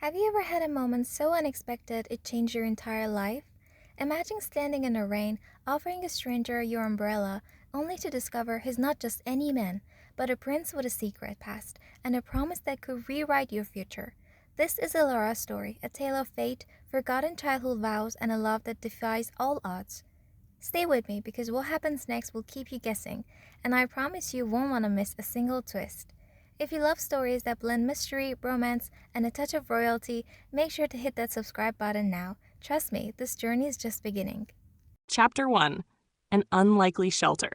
Have you ever had a moment so unexpected it changed your entire life? Imagine standing in the rain, offering a stranger your umbrella, only to discover he's not just any man, but a prince with a secret past and a promise that could rewrite your future. This is Elara's story, a tale of fate, forgotten childhood vows, and a love that defies all odds. Stay with me because what happens next will keep you guessing, and I promise you won't want to miss a single twist. If you love stories that blend mystery, romance, and a touch of royalty, make sure to hit that subscribe button now. Trust me, this journey is just beginning. Chapter 1. An Unlikely Shelter.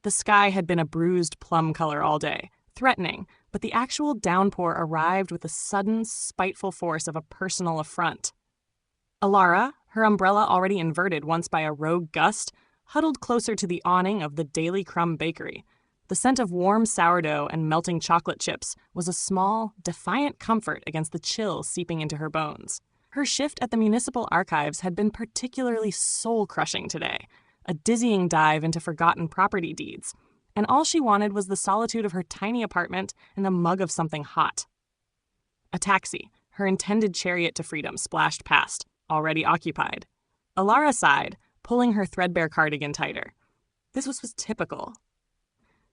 The sky had been a bruised plum color all day, threatening, but the actual downpour arrived with the sudden, spiteful force of a personal affront. Elara, her umbrella already inverted once by a rogue gust, huddled closer to the awning of the Daily Crumb Bakery. The scent of warm sourdough and melting chocolate chips was a small, defiant comfort against the chill seeping into her bones. Her shift at the municipal archives had been particularly soul-crushing today, a dizzying dive into forgotten property deeds, and all she wanted was the solitude of her tiny apartment and a mug of something hot. A taxi, her intended chariot to freedom, splashed past, already occupied. Elara sighed, pulling her threadbare cardigan tighter. This was typical.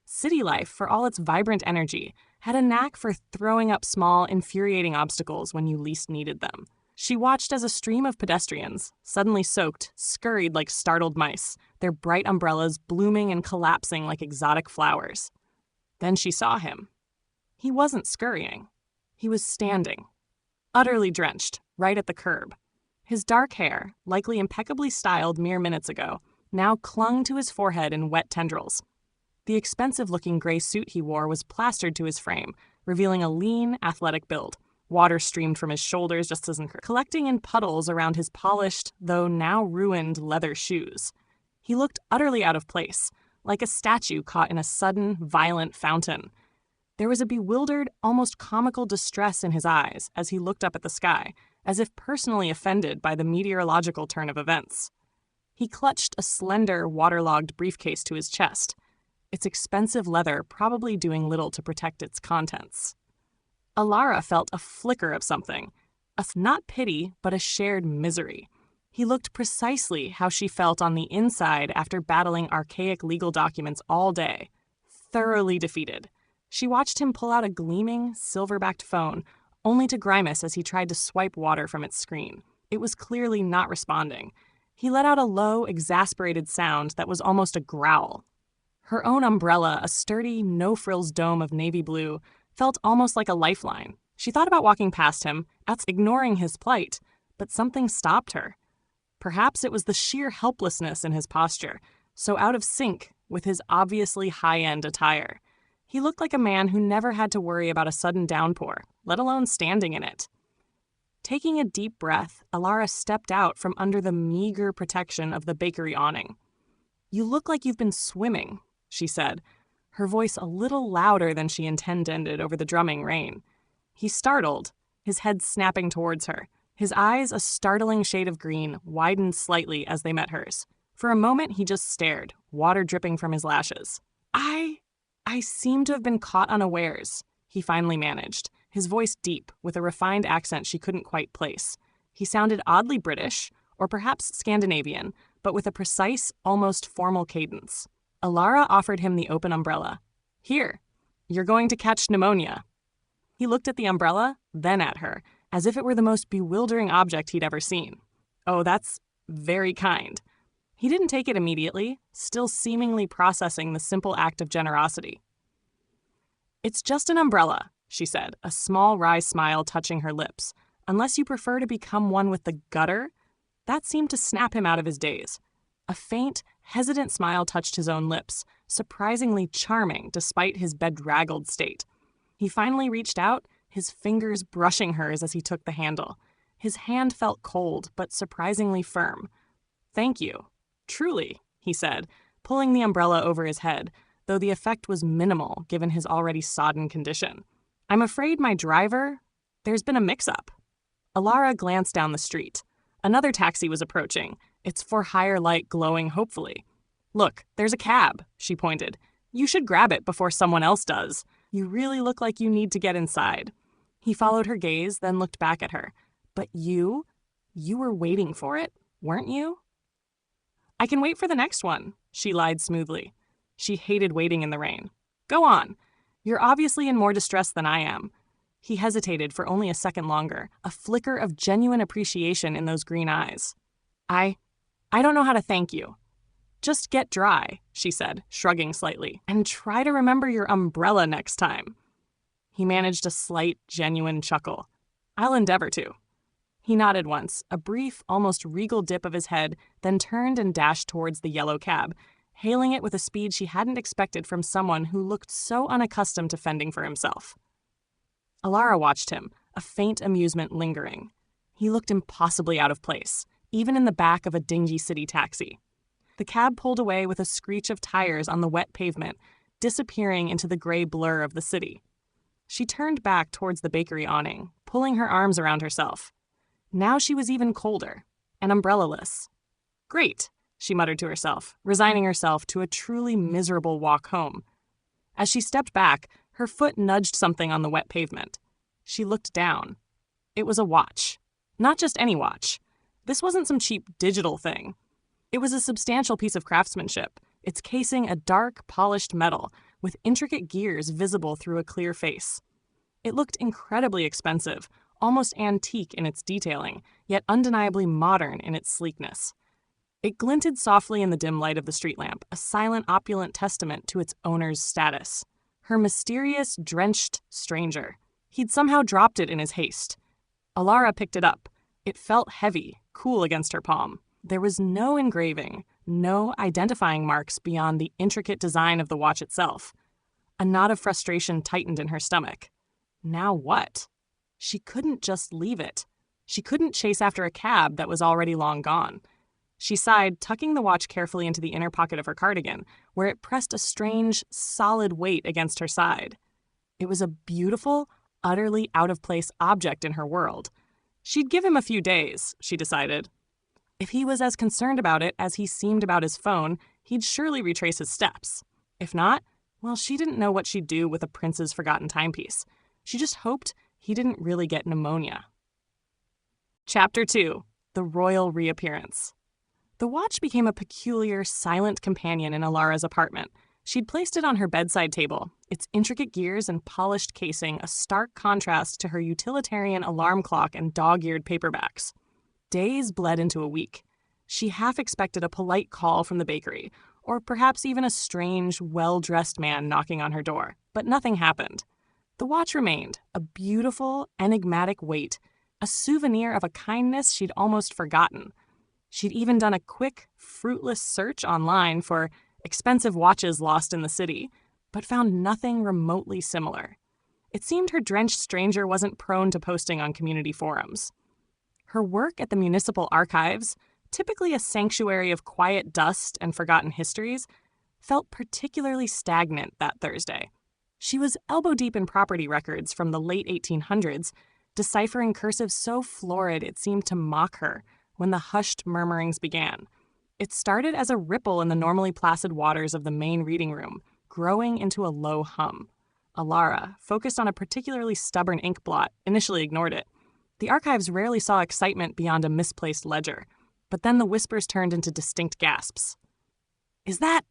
City life, for all its vibrant energy, had a knack for throwing up small, infuriating obstacles when you least needed them. She watched as a stream of pedestrians, suddenly soaked, scurried like startled mice, their bright umbrellas blooming and collapsing like exotic flowers. Then she saw him. He wasn't scurrying. He was standing, utterly drenched, right at the curb. His dark hair, likely impeccably styled mere minutes ago, now clung to his forehead in wet tendrils. The expensive-looking gray suit he wore was plastered to his frame, revealing a lean, athletic build. Water streamed from his shoulders just as collecting in puddles around his polished, though now ruined, leather shoes. He looked utterly out of place, like a statue caught in a sudden, violent fountain. There was a bewildered, almost comical distress in his eyes as he looked up at the sky, as if personally offended by the meteorological turn of events. He clutched a slender, waterlogged briefcase to his chest, its expensive leather probably doing little to protect its contents. Elara felt a flicker of something, not pity, but a shared misery. He looked precisely how she felt on the inside after battling archaic legal documents all day, thoroughly defeated. She watched him pull out a gleaming, silver-backed phone, only to grimace as he tried to swipe water from its screen. It was clearly not responding. He let out a low, exasperated sound that was almost a growl. Her own umbrella, a sturdy, no-frills dome of navy blue, felt almost like a lifeline. She thought about walking past him, ignoring his plight, but something stopped her. Perhaps it was the sheer helplessness in his posture, so out of sync with his obviously high-end attire. He looked like a man who never had to worry about a sudden downpour, let alone standing in it. Taking a deep breath, Elara stepped out from under the meager protection of the bakery awning. "You look like you've been swimming," she said, her voice a little louder than she intended over the drumming rain. He startled, his head snapping towards her. His eyes, a startling shade of green, widened slightly as they met hers. For a moment, he just stared, water dripping from his lashes. I seem to have been caught unawares," he finally managed, his voice deep, with a refined accent she couldn't quite place. He sounded oddly British, or perhaps Scandinavian, but with a precise, almost formal cadence. Elara offered him the open umbrella. "Here, you're going to catch pneumonia." He looked at the umbrella, then at her, as if it were the most bewildering object he'd ever seen. "Oh, that's very kind." He didn't take it immediately, still seemingly processing the simple act of generosity. "It's just an umbrella," she said, a small wry smile touching her lips. "Unless you prefer to become one with the gutter?" That seemed to snap him out of his daze. A faint, hesitant smile touched his own lips, surprisingly charming despite his bedraggled state. He finally reached out, his fingers brushing hers as he took the handle. His hand felt cold, but surprisingly firm. "Thank you. Truly," he said, pulling the umbrella over his head, though the effect was minimal given his already sodden condition. "I'm afraid my driver... There's been a mix-up." Elara glanced down the street. Another taxi was approaching, its for-hire light glowing hopefully. "Look, there's a cab," she pointed. "You should grab it before someone else does. You really look like you need to get inside." He followed her gaze, then looked back at her. But you were waiting for it, weren't you? I can wait for the next one, she lied smoothly. She hated waiting in the rain. Go on. You're obviously in more distress than I am. He hesitated for only a second longer, a flicker of genuine appreciation in those green eyes. I don't know how to thank you. Just get dry, she said, shrugging slightly, and try to remember your umbrella next time. He managed a slight, genuine chuckle. I'll endeavor to. He nodded once, a brief, almost regal dip of his head, then turned and dashed towards the yellow cab, hailing it with a speed she hadn't expected from someone who looked so unaccustomed to fending for himself. Elara watched him, a faint amusement lingering. He looked impossibly out of place, even in the back of a dingy city taxi. The cab pulled away with a screech of tires on the wet pavement, disappearing into the gray blur of the city. She turned back towards the bakery awning, pulling her arms around herself. Now she was even colder, and umbrella-less. Great, she muttered to herself, resigning herself to a truly miserable walk home. As she stepped back, her foot nudged something on the wet pavement. She looked down. It was a watch. Not just any watch. This wasn't some cheap digital thing. It was a substantial piece of craftsmanship, its casing a dark, polished metal, with intricate gears visible through a clear face. It looked incredibly expensive, almost antique in its detailing, yet undeniably modern in its sleekness. It glinted softly in the dim light of the street lamp, a silent, opulent testament to its owner's status. Her mysterious, drenched stranger. He'd somehow dropped it in his haste. Elara picked it up. It felt heavy, cool against her palm. There was no engraving, no identifying marks beyond the intricate design of the watch itself. A knot of frustration tightened in her stomach. Now what? She couldn't just leave it. She couldn't chase after a cab that was already long gone. She sighed, tucking the watch carefully into the inner pocket of her cardigan, where it pressed a strange, solid weight against her side. It was a beautiful, utterly out-of-place object in her world. She'd give him a few days, she decided. If he was as concerned about it as he seemed about his phone, he'd surely retrace his steps. If not, well, she didn't know what she'd do with a prince's forgotten timepiece. She just hoped he didn't really get pneumonia. Chapter 2. The Royal Reappearance. The watch became a peculiar, silent companion in Elara's apartment. She'd placed it on her bedside table, its intricate gears and polished casing a stark contrast to her utilitarian alarm clock and dog-eared paperbacks. Days bled into a week. She half expected a polite call from the bakery, or perhaps even a strange, well-dressed man knocking on her door, but nothing happened. The watch remained, a beautiful, enigmatic weight, a souvenir of a kindness she'd almost forgotten. She'd even done a quick, fruitless search online for expensive watches lost in the city, but found nothing remotely similar. It seemed her drenched stranger wasn't prone to posting on community forums. Her work at the municipal archives, typically a sanctuary of quiet dust and forgotten histories, felt particularly stagnant that Thursday. She was elbow-deep in property records from the late 1800s, deciphering cursive so florid it seemed to mock her when the hushed murmurings began. It started as a ripple in the normally placid waters of the main reading room, growing into a low hum. Elara, focused on a particularly stubborn ink blot, initially ignored it. The archives rarely saw excitement beyond a misplaced ledger, but then the whispers turned into distinct gasps. Is that?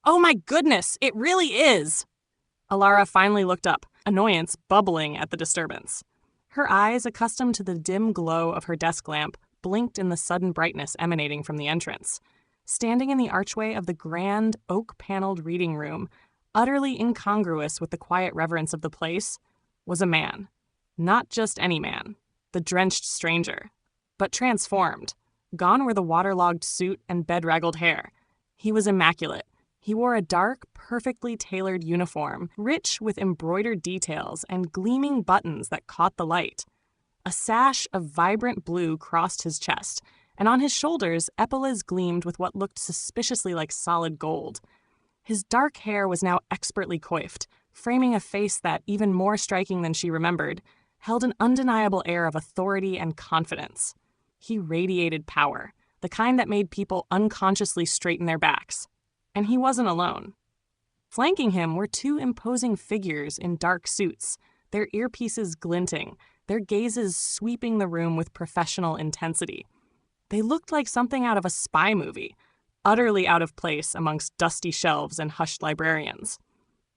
Oh my goodness, it really is! Elara finally looked up, annoyance bubbling at the disturbance. Her eyes, accustomed to the dim glow of her desk lamp, blinked in the sudden brightness emanating from the entrance. Standing in the archway of the grand, oak-paneled reading room, utterly incongruous with the quiet reverence of the place, was a man. Not just any man, the drenched stranger, but transformed. Gone were the waterlogged suit and bedraggled hair. He was immaculate. He wore a dark, perfectly tailored uniform, rich with embroidered details and gleaming buttons that caught the light. A sash of vibrant blue crossed his chest, and on his shoulders, epaulettes gleamed with what looked suspiciously like solid gold. His dark hair was now expertly coiffed, framing a face that, even more striking than she remembered, held an undeniable air of authority and confidence. He radiated power, the kind that made people unconsciously straighten their backs. And he wasn't alone. Flanking him were two imposing figures in dark suits, their earpieces glinting, their gazes sweeping the room with professional intensity. They looked like something out of a spy movie, utterly out of place amongst dusty shelves and hushed librarians.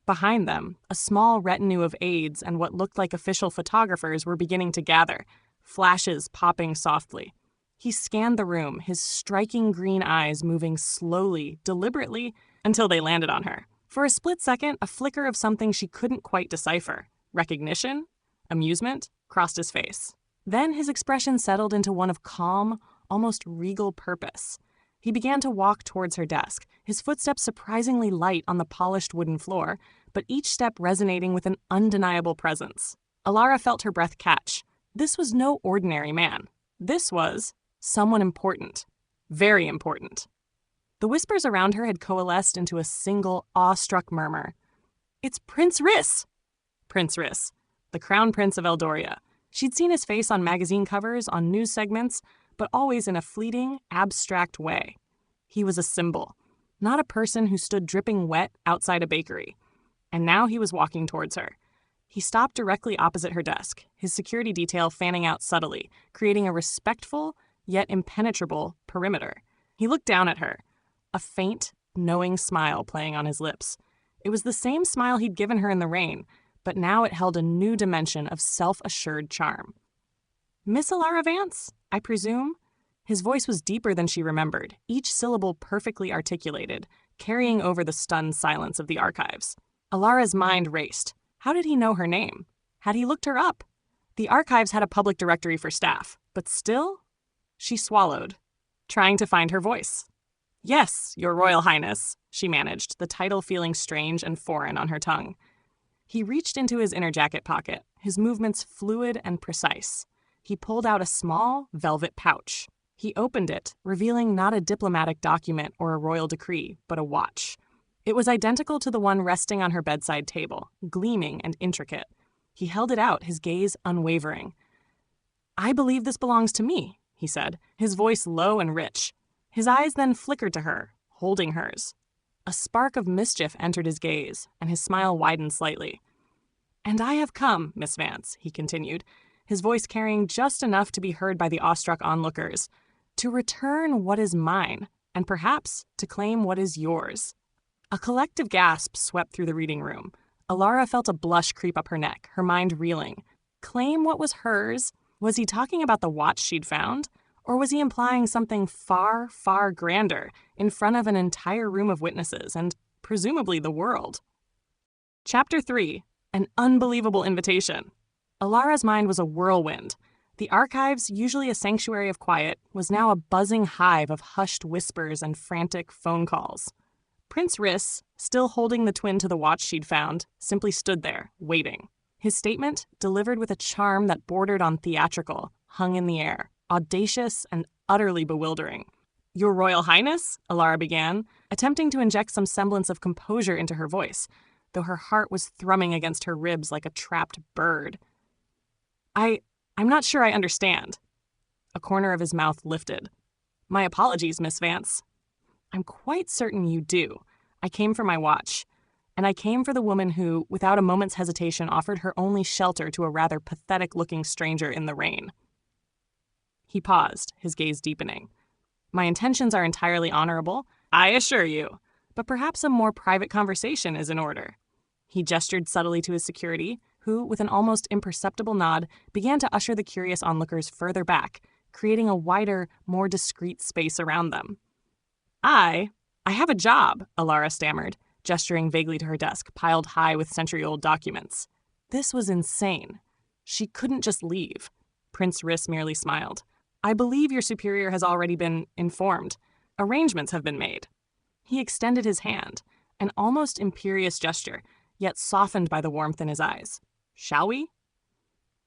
Behind them, a small retinue of aides and what looked like official photographers were beginning to gather, flashes popping softly. He scanned the room, his striking green eyes moving slowly, deliberately, until they landed on her. For a split second, a flicker of something she couldn't quite decipher. Recognition? Amusement? Crossed his face. Then his expression settled into one of calm, almost regal purpose. He began to walk towards her desk, his footsteps surprisingly light on the polished wooden floor, but each step resonating with an undeniable presence. Elara felt her breath catch. This was no ordinary man. This was someone important. Very important. The whispers around her had coalesced into a single, awestruck murmur. "It's Prince Riss!" Prince Riss, the Crown Prince of Eldoria. She'd seen his face on magazine covers, on news segments, but always in a fleeting, abstract way. He was a symbol, not a person who stood dripping wet outside a bakery. And now he was walking towards her. He stopped directly opposite her desk, his security detail fanning out subtly, creating a respectful, yet impenetrable perimeter. He looked down at her, a faint, knowing smile playing on his lips. It was the same smile he'd given her in the rain, but now it held a new dimension of self-assured charm. "Miss Elara Vance, I presume?" His voice was deeper than she remembered, each syllable perfectly articulated, carrying over the stunned silence of the archives. Elara's mind raced. How did he know her name? Had he looked her up? The archives had a public directory for staff, but still? She swallowed, trying to find her voice. "Yes, Your Royal Highness," she managed, the title feeling strange and foreign on her tongue. He reached into his inner jacket pocket, his movements fluid and precise. He pulled out a small, velvet pouch. He opened it, revealing not a diplomatic document or a royal decree, but a watch. It was identical to the one resting on her bedside table, gleaming and intricate. He held it out, his gaze unwavering. "I believe this belongs to me," he said, his voice low and rich. His eyes then flickered to her, holding hers. A spark of mischief entered his gaze, and his smile widened slightly. "And I have come, Miss Vance," he continued, his voice carrying just enough to be heard by the awestruck onlookers, "to return what is mine, and perhaps to claim what is yours." A collective gasp swept through the reading room. Elara felt a blush creep up her neck, her mind reeling. Claim what was hers? Was he talking about the watch she'd found? Or was he implying something far, far grander in front of an entire room of witnesses and presumably the world? Chapter 3. An Unbelievable Invitation. Elara's mind was a whirlwind. The archives, usually a sanctuary of quiet, was now a buzzing hive of hushed whispers and frantic phone calls. Prince Riss, still holding the twin to the watch she'd found, simply stood there, waiting. His statement, delivered with a charm that bordered on theatrical, hung in the air, audacious and utterly bewildering. "Your Royal Highness?" Elara began, attempting to inject some semblance of composure into her voice, though her heart was thrumming against her ribs like a trapped bird. I'm not sure I understand." A corner of his mouth lifted. "My apologies, Miss Vance." "I'm quite certain you do. I came for my watch. And I came for the woman who, without a moment's hesitation, offered her only shelter to a rather pathetic-looking stranger in the rain." He paused, his gaze deepening. "My intentions are entirely honorable, I assure you, but perhaps a more private conversation is in order." He gestured subtly to his security, who, with an almost imperceptible nod, began to usher the curious onlookers further back, creating a wider, more discreet space around them. I have a job," Elara stammered, gesturing vaguely to her desk, piled high with century-old documents. This was insane. She couldn't just leave. Prince Riss merely smiled. "I believe your superior has already been informed. Arrangements have been made." He extended his hand, an almost imperious gesture, yet softened by the warmth in his eyes. "Shall we?"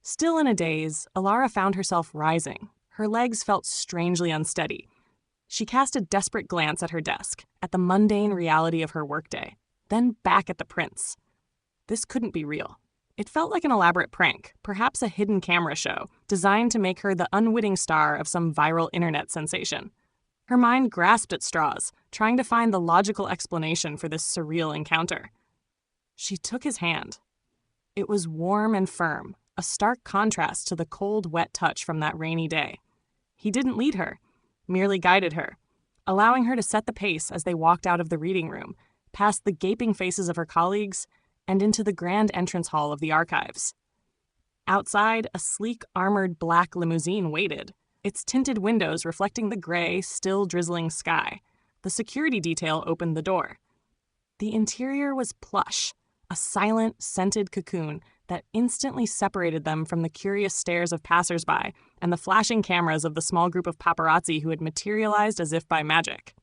Still in a daze, Elara found herself rising. Her legs felt strangely unsteady. She cast a desperate glance at her desk, at the mundane reality of her workday, then back at the prince. This couldn't be real. It felt like an elaborate prank, perhaps a hidden camera show, designed to make her the unwitting star of some viral internet sensation. Her mind grasped at straws, trying to find the logical explanation for this surreal encounter. She took his hand. It was warm and firm, a stark contrast to the cold, wet touch from that rainy day. He didn't lead her, merely guided her, allowing her to set the pace as they walked out of the reading room, past the gaping faces of her colleagues, and into the grand entrance hall of the archives. Outside, a sleek, armored black limousine waited, its tinted windows reflecting the gray, still drizzling sky. The security detail opened the door. The interior was plush, a silent, scented cocoon that instantly separated them from the curious stares of passersby and the flashing cameras of the small group of paparazzi who had materialized as if by magic.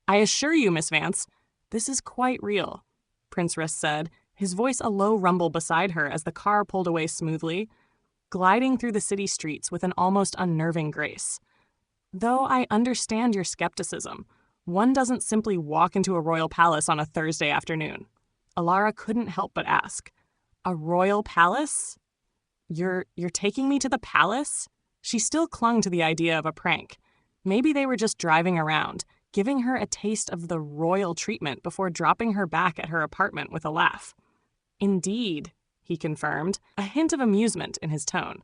"I assure you, Miss Vance, this is quite real," Prince Riss said, his voice a low rumble beside her as the car pulled away smoothly, gliding through the city streets with an almost unnerving grace. "Though I understand your skepticism, one doesn't simply walk into a royal palace on a Thursday afternoon." Elara couldn't help but ask, "A royal palace? You're taking me to the palace?" She still clung to the idea of a prank. Maybe they were just driving around, giving her a taste of the royal treatment before dropping her back at her apartment with a laugh. "Indeed," he confirmed, a hint of amusement in his tone.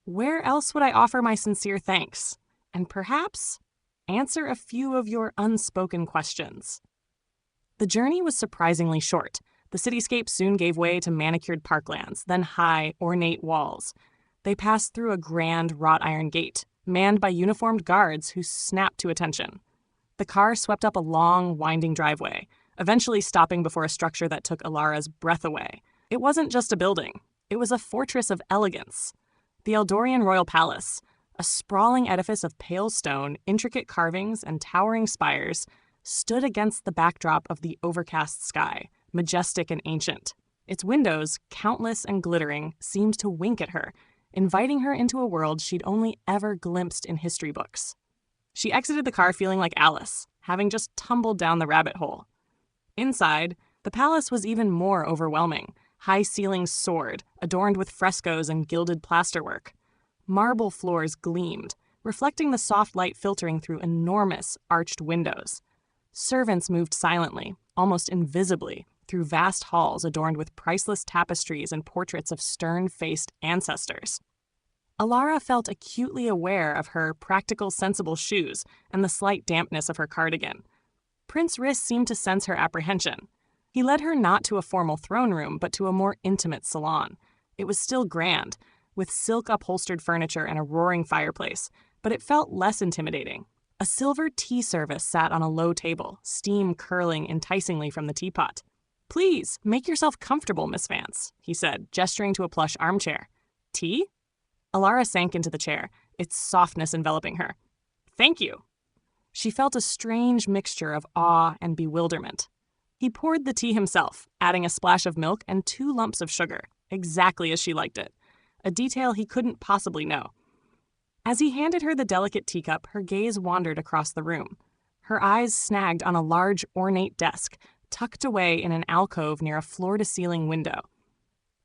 "Where else would I offer my sincere thanks? And perhaps answer a few of your unspoken questions." The journey was surprisingly short. The cityscape soon gave way to manicured parklands, then high, ornate walls. They passed through a grand wrought iron gate, manned by uniformed guards who snapped to attention. The car swept up a long, winding driveway, eventually stopping before a structure that took Elara's breath away. It wasn't just a building. It was a fortress of elegance. The Eldorian Royal Palace, a sprawling edifice of pale stone, intricate carvings, and towering spires, stood against the backdrop of the overcast sky, majestic and ancient. Its windows, countless and glittering, seemed to wink at her, inviting her into a world she'd only ever glimpsed in history books. She exited the car feeling like Alice, having just tumbled down the rabbit hole. Inside, the palace was even more overwhelming. High ceilings soared, adorned with frescoes and gilded plasterwork. Marble floors gleamed, reflecting the soft light filtering through enormous, arched windows. Servants moved silently, almost invisibly, through vast halls adorned with priceless tapestries and portraits of stern-faced ancestors. Elara felt acutely aware of her practical, sensible shoes and the slight dampness of her cardigan. Prince Riss seemed to sense her apprehension. He led her not to a formal throne room, but to a more intimate salon. It was still grand, with silk-upholstered furniture and a roaring fireplace, but it felt less intimidating. A silver tea service sat on a low table, steam curling enticingly from the teapot. "Please, make yourself comfortable, Miss Vance," he said, gesturing to a plush armchair. "Tea?" Elara sank into the chair, its softness enveloping her. "Thank you." She felt a strange mixture of awe and bewilderment. He poured the tea himself, adding a splash of milk and 2 lumps of sugar, exactly as she liked it, a detail he couldn't possibly know. As he handed her the delicate teacup, her gaze wandered across the room. Her eyes snagged on a large, ornate desk, tucked away in an alcove near a floor-to-ceiling window.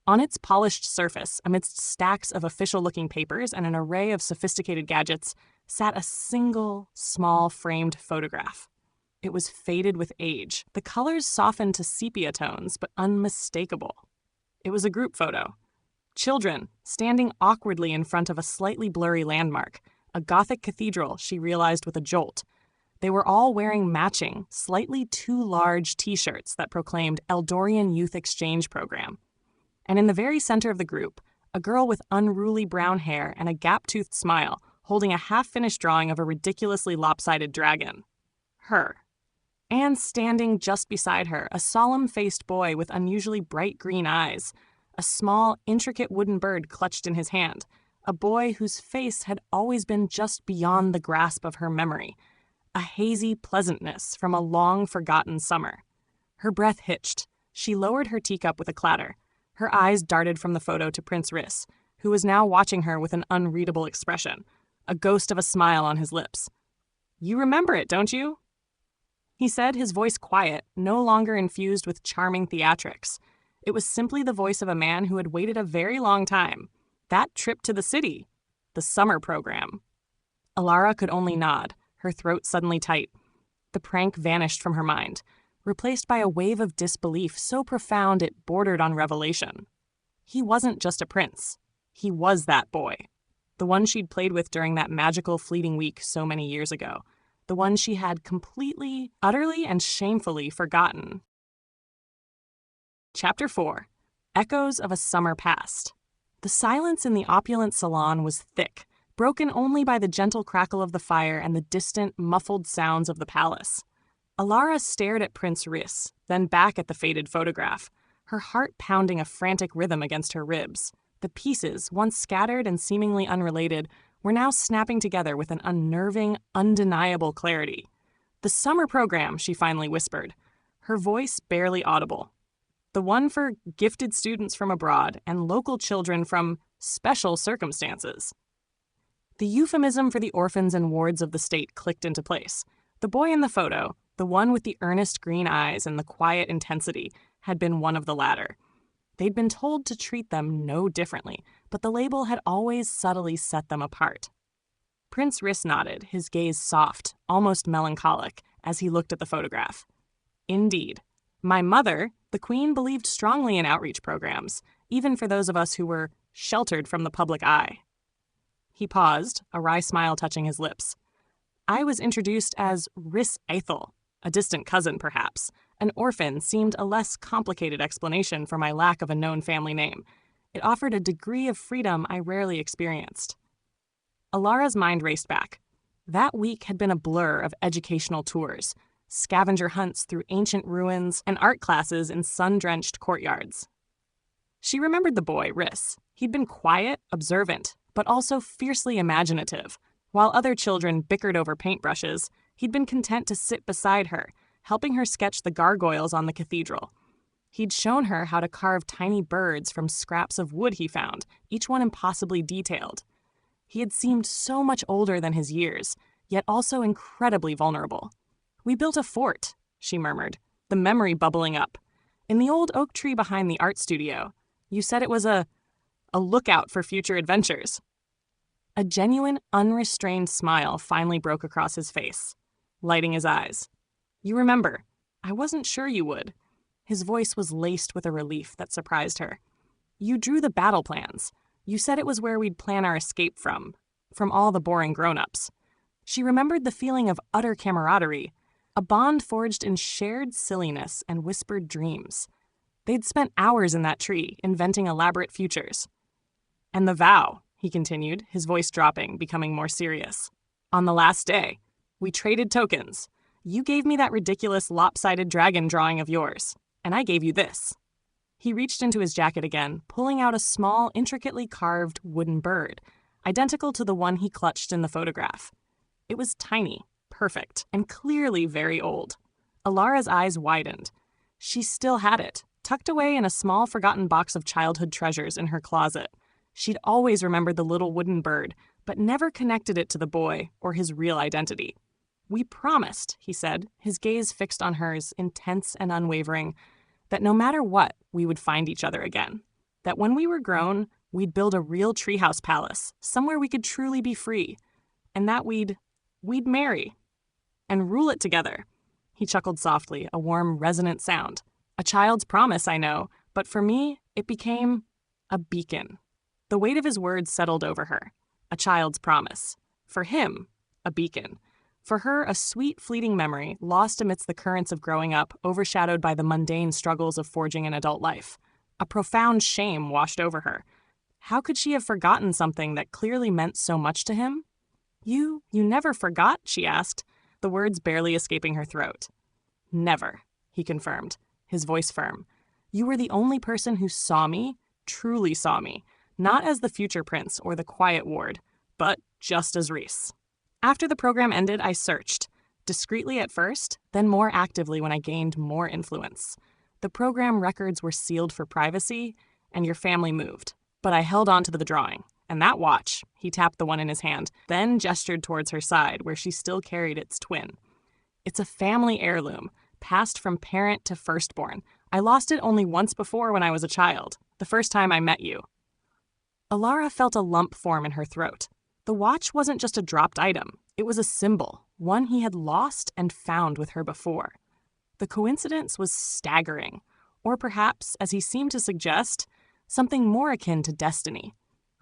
On its polished surface, amidst stacks of official-looking papers and an array of sophisticated gadgets, sat a single, small, framed photograph. It was faded with age, the colors softened to sepia tones, but unmistakable. It was a group photo. Children, standing awkwardly in front of a slightly blurry landmark, a Gothic cathedral, she realized with a jolt. They were all wearing matching, slightly too large T-shirts that proclaimed Eldorian Youth Exchange Program. And in the very center of the group, a girl with unruly brown hair and a gap-toothed smile, holding a half-finished drawing of a ridiculously lopsided dragon. Her. And standing just beside her, a solemn-faced boy with unusually bright green eyes, a small, intricate wooden bird clutched in his hand, a boy whose face had always been just beyond the grasp of her memory, a hazy pleasantness from a long-forgotten summer. Her breath hitched. She lowered her teacup with a clatter. Her eyes darted from the photo to Prince Riss, who was now watching her with an unreadable expression, a ghost of a smile on his lips. "You remember it, don't you?" He said, his voice quiet, no longer infused with charming theatrics. It was simply the voice of a man who had waited a very long time. That trip to the city. The summer program. Elara could only nod, her throat suddenly tight. The prank vanished from her mind, replaced by a wave of disbelief so profound it bordered on revelation. He wasn't just a prince. He was that boy. The one she'd played with during that magical fleeting week so many years ago. The one she had completely, utterly, and shamefully forgotten. Chapter 4. Echoes of a Summer Past. The silence in the opulent salon was thick, broken only by the gentle crackle of the fire and the distant, muffled sounds of the palace. Elara stared at Prince Rhys, then back at the faded photograph, her heart pounding a frantic rhythm against her ribs. The pieces, once scattered and seemingly unrelated, were now snapping together with an unnerving, undeniable clarity. "The summer program," she finally whispered, her voice barely audible. The one for gifted students from abroad and local children from special circumstances. The euphemism for the orphans and wards of the state clicked into place. The boy in the photo, the one with the earnest green eyes and the quiet intensity, had been one of the latter. They'd been told to treat them no differently, but the label had always subtly set them apart. Prince Rhys nodded, his gaze soft, almost melancholic, as he looked at the photograph. "Indeed. My mother, the Queen, believed strongly in outreach programs, even for those of us who were sheltered from the public eye." He paused, a wry smile touching his lips. "I was introduced as Rhys Aethel, a distant cousin, perhaps. An orphan seemed a less complicated explanation for my lack of a known family name. It offered a degree of freedom I rarely experienced." Elara's mind raced back. That week had been a blur of educational tours, scavenger hunts through ancient ruins, and art classes in sun-drenched courtyards. She remembered the boy, Rhys. He'd been quiet, observant, but also fiercely imaginative. While other children bickered over paintbrushes, he'd been content to sit beside her, helping her sketch the gargoyles on the cathedral. He'd shown her how to carve tiny birds from scraps of wood he found, each one impossibly detailed. He had seemed so much older than his years, yet also incredibly vulnerable. "We built a fort," she murmured, the memory bubbling up. "In the old oak tree behind the art studio. You said it was a lookout for future adventures." A genuine, unrestrained smile finally broke across his face, lighting his eyes. "You remember. I wasn't sure you would." His voice was laced with a relief that surprised her. "You drew the battle plans. You said it was where we'd plan our escape from all the boring grown-ups." She remembered the feeling of utter camaraderie, a bond forged in shared silliness and whispered dreams. They'd spent hours in that tree, inventing elaborate futures. "And the vow," he continued, his voice dropping, becoming more serious. "On the last day, we traded tokens. You gave me that ridiculous lopsided dragon drawing of yours, and I gave you this." He reached into his jacket again, pulling out a small, intricately carved wooden bird, identical to the one he clutched in the photograph. It was tiny, perfect, and clearly very old. Elara's eyes widened. She still had it, tucked away in a small forgotten box of childhood treasures in her closet. She'd always remembered the little wooden bird, but never connected it to the boy or his real identity. "We promised," he said, his gaze fixed on hers, intense and unwavering, "that no matter what, we would find each other again. That when we were grown, we'd build a real treehouse palace, somewhere we could truly be free. And that we'd marry. And rule it together." He chuckled softly, a warm, resonant sound. "A child's promise, I know, but for me, it became a beacon." The weight of his words settled over her. A child's promise. For him, a beacon. For her, a sweet, fleeting memory, lost amidst the currents of growing up, overshadowed by the mundane struggles of forging an adult life. A profound shame washed over her. How could she have forgotten something that clearly meant so much to him? You never forgot?" she asked, the words barely escaping her throat. "Never," he confirmed, his voice firm. "You were the only person who saw me, truly saw me, not as the future prince or the quiet ward, but just as Rhys." After the program ended, I searched, discreetly at first, then more actively when I gained more influence. The program records were sealed for privacy, and your family moved. But I held on to the drawing. And that watch, he tapped the one in his hand, then gestured towards her side, where she still carried its twin. "It's a family heirloom, passed from parent to firstborn. I lost it only once before when I was a child, the first time I met you." Elara felt a lump form in her throat. The watch wasn't just a dropped item. It was a symbol, one he had lost and found with her before. The coincidence was staggering. Or perhaps, as he seemed to suggest, something more akin to destiny.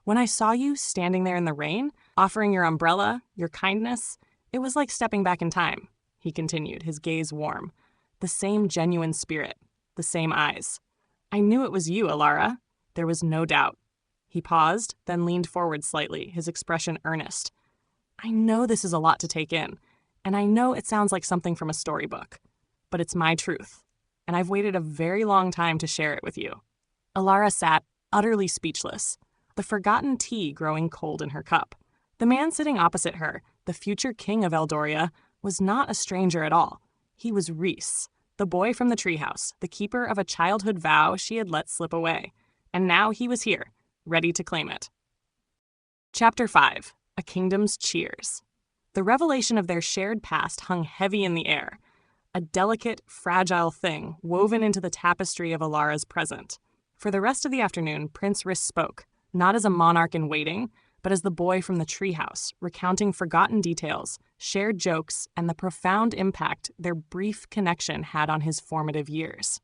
When I saw you standing there in the rain, offering your umbrella, your kindness, it was like stepping back in time," he continued, his gaze warm. The same genuine spirit, the same eyes. "I knew it was you, Elara. There was no doubt." He paused, then leaned forward slightly, his expression earnest. "I know this is a lot to take in, and I know it sounds like something from a storybook, but it's my truth, and I've waited a very long time to share it with you." Elara sat, utterly speechless, the forgotten tea growing cold in her cup. The man sitting opposite her, the future king of Eldoria, was not a stranger at all. He was Rhys, the boy from the treehouse, the keeper of a childhood vow she had let slip away. And now he was here, ready to claim it. Chapter 5. A Kingdom's Cheers. The revelation of their shared past hung heavy in the air, a delicate, fragile thing woven into the tapestry of Elara's present. For the rest of the afternoon, Prince Rhys spoke, not as a monarch in waiting, but as the boy from the treehouse, recounting forgotten details, shared jokes, and the profound impact their brief connection had on his formative years.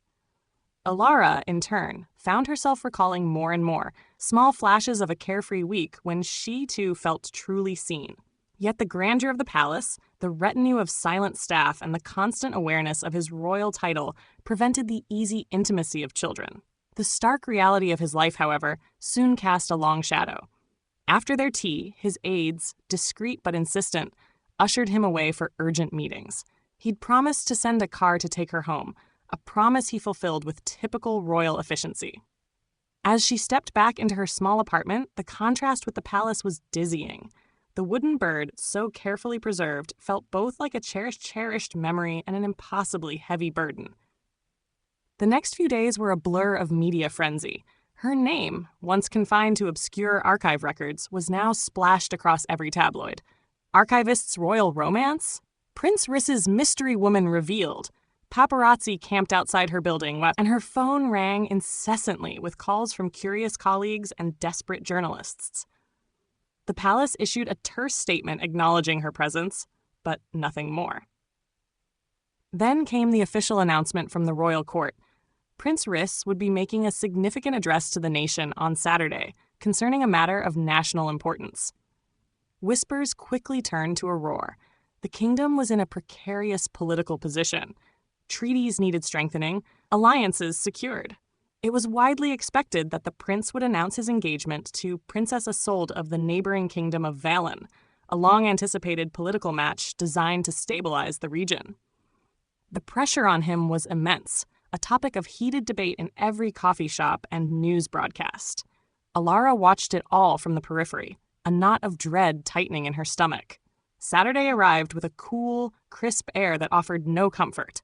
Elara, in turn, found herself recalling more and more, small flashes of a carefree week when she too felt truly seen. Yet the grandeur of the palace, the retinue of silent staff, and the constant awareness of his royal title prevented the easy intimacy of children. The stark reality of his life, however, soon cast a long shadow. After their tea, his aides, discreet but insistent, ushered him away for urgent meetings. He'd promised to send a car to take her home, a promise he fulfilled with typical royal efficiency. As she stepped back into her small apartment, the contrast with the palace was dizzying. The wooden bird, so carefully preserved, felt both like a cherished memory and an impossibly heavy burden. The next few days were a blur of media frenzy. Her name, once confined to obscure archive records, was now splashed across every tabloid. Archivist's royal romance? Prince Rhys's mystery woman revealed. Paparazzi camped outside her building, and her phone rang incessantly with calls from curious colleagues and desperate journalists. The palace issued a terse statement acknowledging her presence, but nothing more. Then came the official announcement from the royal court. Prince Rhys would be making a significant address to the nation on Saturday concerning a matter of national importance. Whispers quickly turned to a roar. The kingdom was in a precarious political position. Treaties needed strengthening, alliances secured. It was widely expected that the prince would announce his engagement to Princess Isolde of the neighboring kingdom of Valen, a long-anticipated political match designed to stabilize the region. The pressure on him was immense, a topic of heated debate in every coffee shop and news broadcast. Elara watched it all from the periphery, a knot of dread tightening in her stomach. Saturday arrived with a cool, crisp air that offered no comfort.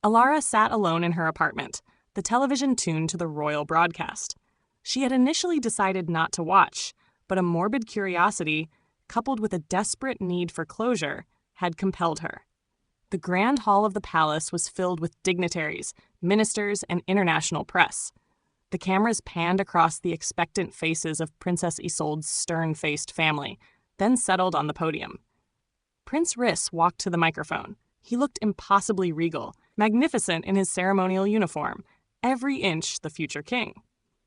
Elara sat alone in her apartment, the television tuned to the royal broadcast. She had initially decided not to watch, but a morbid curiosity, coupled with a desperate need for closure, had compelled her. The grand hall of the palace was filled with dignitaries, ministers, and international press. The cameras panned across the expectant faces of Princess Isolde's stern-faced family, then settled on the podium. Prince Rhys walked to the microphone. He looked impossibly regal, magnificent in his ceremonial uniform, every inch the future king.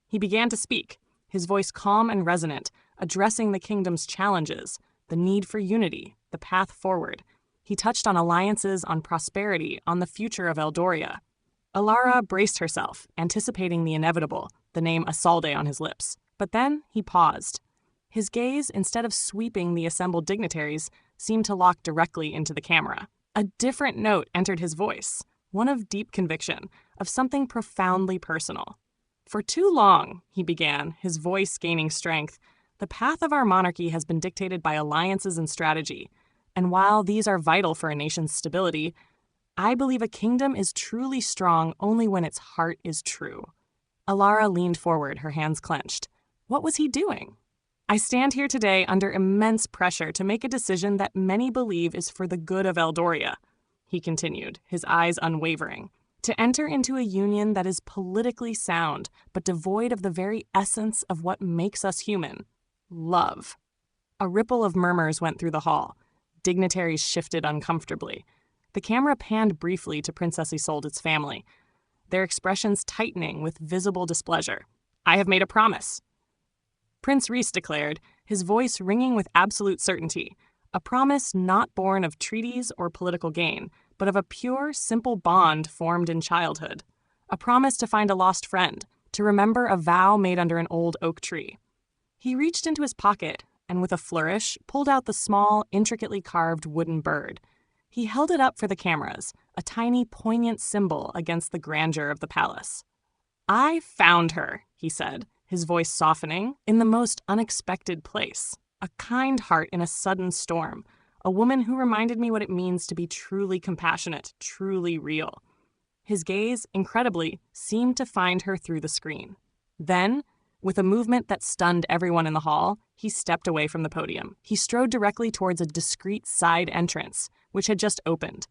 He began to speak, his voice calm and resonant, addressing the kingdom's challenges, the need for unity, the path forward. He touched on alliances, on prosperity, on the future of Eldoria. Elara braced herself, anticipating the inevitable, the name Isolde on his lips. But then he paused. His gaze, instead of sweeping the assembled dignitaries, seemed to lock directly into the camera. A different note entered his voice, one of deep conviction, of something profoundly personal. "For too long," he began, his voice gaining strength, "the path of our monarchy has been dictated by alliances and strategy. And while these are vital for a nation's stability, I believe a kingdom is truly strong only when its heart is true." Elara leaned forward, her hands clenched. What was he doing? "I stand here today under immense pressure to make a decision that many believe is for the good of Eldoria," he continued, his eyes unwavering. "To enter into a union that is politically sound, but devoid of the very essence of what makes us human, love." A ripple of murmurs went through the hall. Dignitaries shifted uncomfortably. The camera panned briefly to Princess Isolde's family, their expressions tightening with visible displeasure. I have made a promise. Prince Rhys declared, his voice ringing with absolute certainty, a promise not born of treaties or political gain, but of a pure, simple bond formed in childhood. A promise to find a lost friend, to remember a vow made under an old oak tree. He reached into his pocket and, with a flourish, pulled out the small, intricately carved wooden bird. He held it up for the cameras, a tiny, poignant symbol against the grandeur of the palace. I found her, he said, his voice softening, in the most unexpected place. A kind heart in a sudden storm. A woman who reminded me what it means to be truly compassionate, truly real. His gaze, incredibly, seemed to find her through the screen. Then, with a movement that stunned everyone in the hall, he stepped away from the podium. He strode directly towards a discreet side entrance, which had just opened.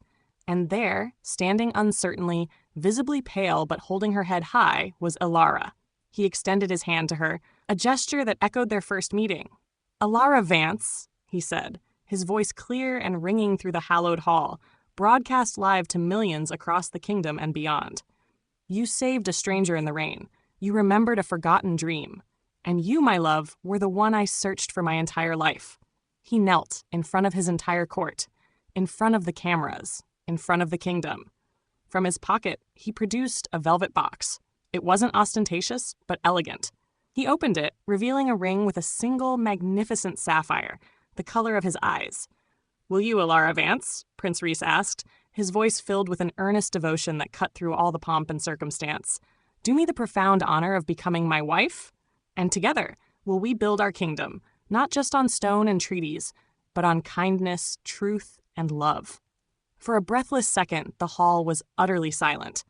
And there, standing uncertainly, visibly pale but holding her head high, was Elara. He extended his hand to her, a gesture that echoed their first meeting. Elara Vance, he said, his voice clear and ringing through the hallowed hall, broadcast live to millions across the kingdom and beyond. You saved a stranger in the rain. You remembered a forgotten dream. And you, my love, were the one I searched for my entire life. He knelt in front of his entire court, in front of the cameras, in front of the kingdom. From his pocket, he produced a velvet box. It wasn't ostentatious, but elegant. He opened it, revealing a ring with a single magnificent sapphire, the color of his eyes. Will you, Elara Vance? Prince Rhys asked, his voice filled with an earnest devotion that cut through all the pomp and circumstance. Do me the profound honor of becoming my wife? And together will we build our kingdom, not just on stone and treaties, but on kindness, truth, and love. For a breathless second, the hall was utterly silent.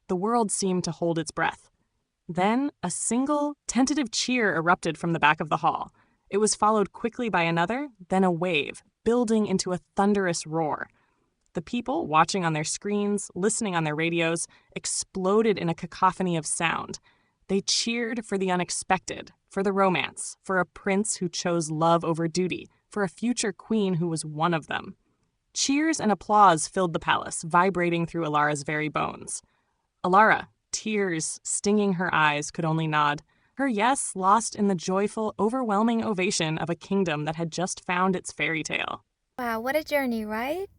The world seemed to hold its breath. Then a single, tentative cheer erupted from the back of the hall. It was followed quickly by another, then a wave, building into a thunderous roar. The people, watching on their screens, listening on their radios, exploded in a cacophony of sound. They cheered for the unexpected, for the romance, for a prince who chose love over duty, for a future queen who was one of them. Cheers and applause filled the palace, vibrating through Elara's very bones. Elara, tears stinging her eyes, could only nod, her yes lost in the joyful, overwhelming ovation of a kingdom that had just found its fairy tale. Wow, what a journey, right?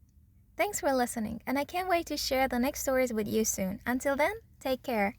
Thanks for listening, and I can't wait to share the next stories with you soon. Until then, take care.